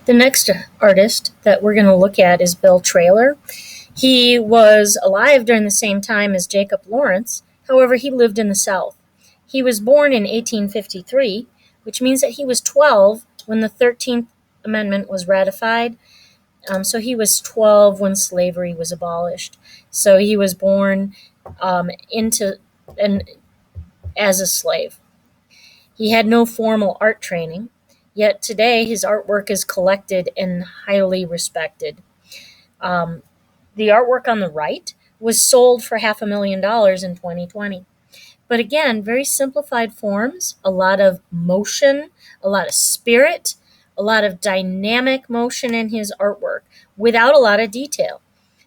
The next artist that we're going to look at is Bill Traylor. He was alive during the same time as Jacob Lawrence. However, he lived in the South. He was born in 1853, which means that he was 12 when the 13th Amendment was ratified. So he was 12 when slavery was abolished. So he was born into and as a slave. He had no formal art training, yet today his artwork is collected and highly respected. Um, the artwork on the right was sold for $500,000 in 2020. But again, very simplified forms, a lot of motion, a lot of spirit, a lot of dynamic motion in his artwork without a lot of detail.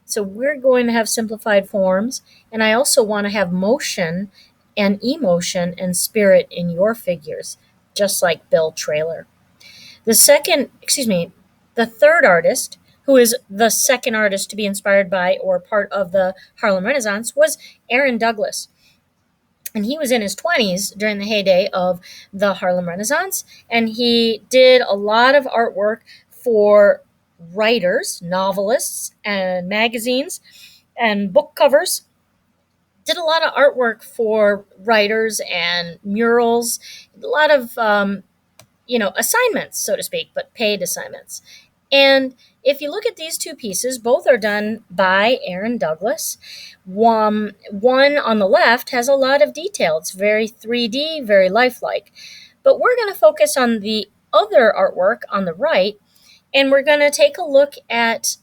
So we're going to have simplified forms, and I also want to have motion and emotion and spirit in your figures, just like Bill Traylor. The third artist, who is the second artist to be inspired by or part of the Harlem Renaissance, was Aaron Douglas. And he was in his 20s during the heyday of the Harlem Renaissance, and he did a lot of artwork for writers, novelists, and magazines, and book covers. Did a lot of artwork for writers and murals, a lot of assignments, so to speak, but paid assignments. And if you look at these two pieces, both are done by Aaron Douglas. One on the left has a lot of detail. It's very 3D, very lifelike. But we're going to focus on the other artwork on the right, and we're going to take a look at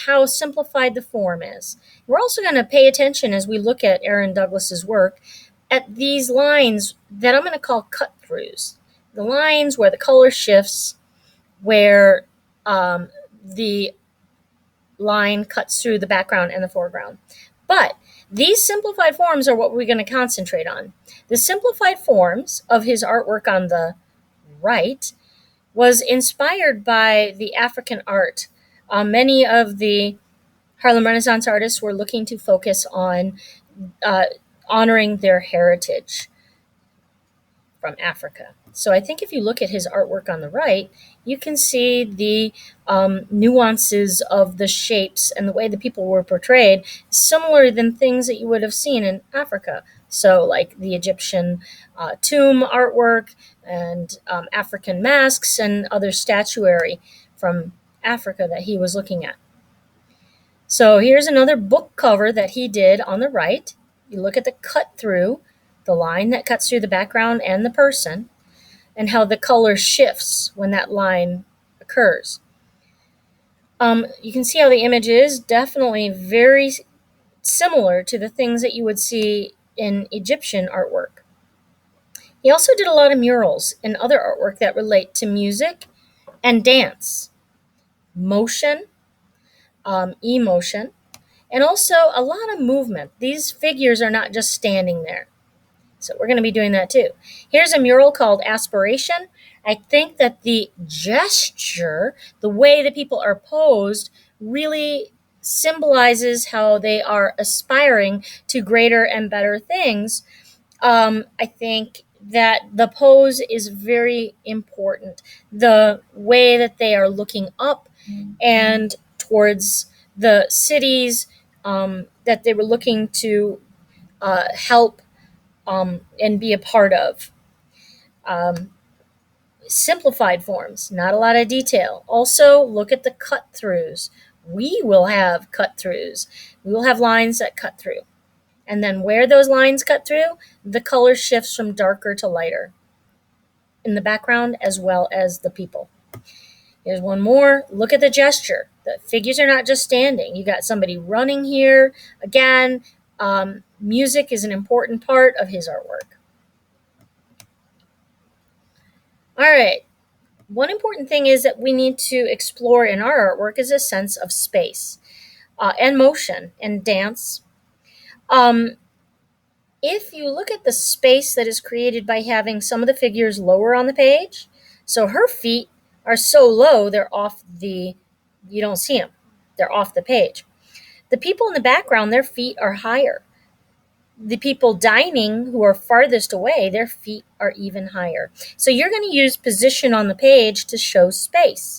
how simplified the form is. We're also going to pay attention as we look at Aaron Douglas's work at these lines that I'm going to call cut-throughs. The lines where the color shifts, where the line cuts through the background and the foreground. But these simplified forms are what we're going to concentrate on. The simplified forms of his artwork on the right was inspired by the African art. Many of the Harlem Renaissance artists were looking to focus on honoring their heritage from Africa. So I think if you look at his artwork on the right, you can see the nuances of the shapes and the way the people were portrayed, similar than things that you would have seen in Africa. So like the Egyptian tomb artwork and African masks and other statuary from Africa that he was looking at. So here's another book cover that he did on the right. You look at the cut through, the line that cuts through the background and the person, and how the color shifts when that line occurs. You can see how the image is definitely very similar to the things that you would see in Egyptian artwork. He also did a lot of murals and other artwork that relate to music and dance, motion, emotion, and also a lot of movement. These figures are not just standing there. So we're going to be doing that too. Here's a mural called Aspiration. I think that the gesture, the way that people are posed, really symbolizes how they are aspiring to greater and better things. I think that the pose is very important. The way that they are looking up and towards the cities that they were looking to help and be a part of. Simplified forms, not a lot of detail. Also, look at the cut-throughs. We will have cut-throughs. We will have lines that cut through. And then where those lines cut through, the color shifts from darker to lighter in the background as well as the people. Here's one more. Look at the gesture. The figures are not just standing. You got somebody running here. Again, music is an important part of his artwork. All right. One important thing is that we need to explore in our artwork is a sense of space and motion and dance. If you look at the space that is created by having some of the figures lower on the page, so her feet are so low, you don't see them. They're off the page. The people in the background, their feet are higher. The people dining who are farthest away, their feet are even higher. So you're going to use position on the page to show space.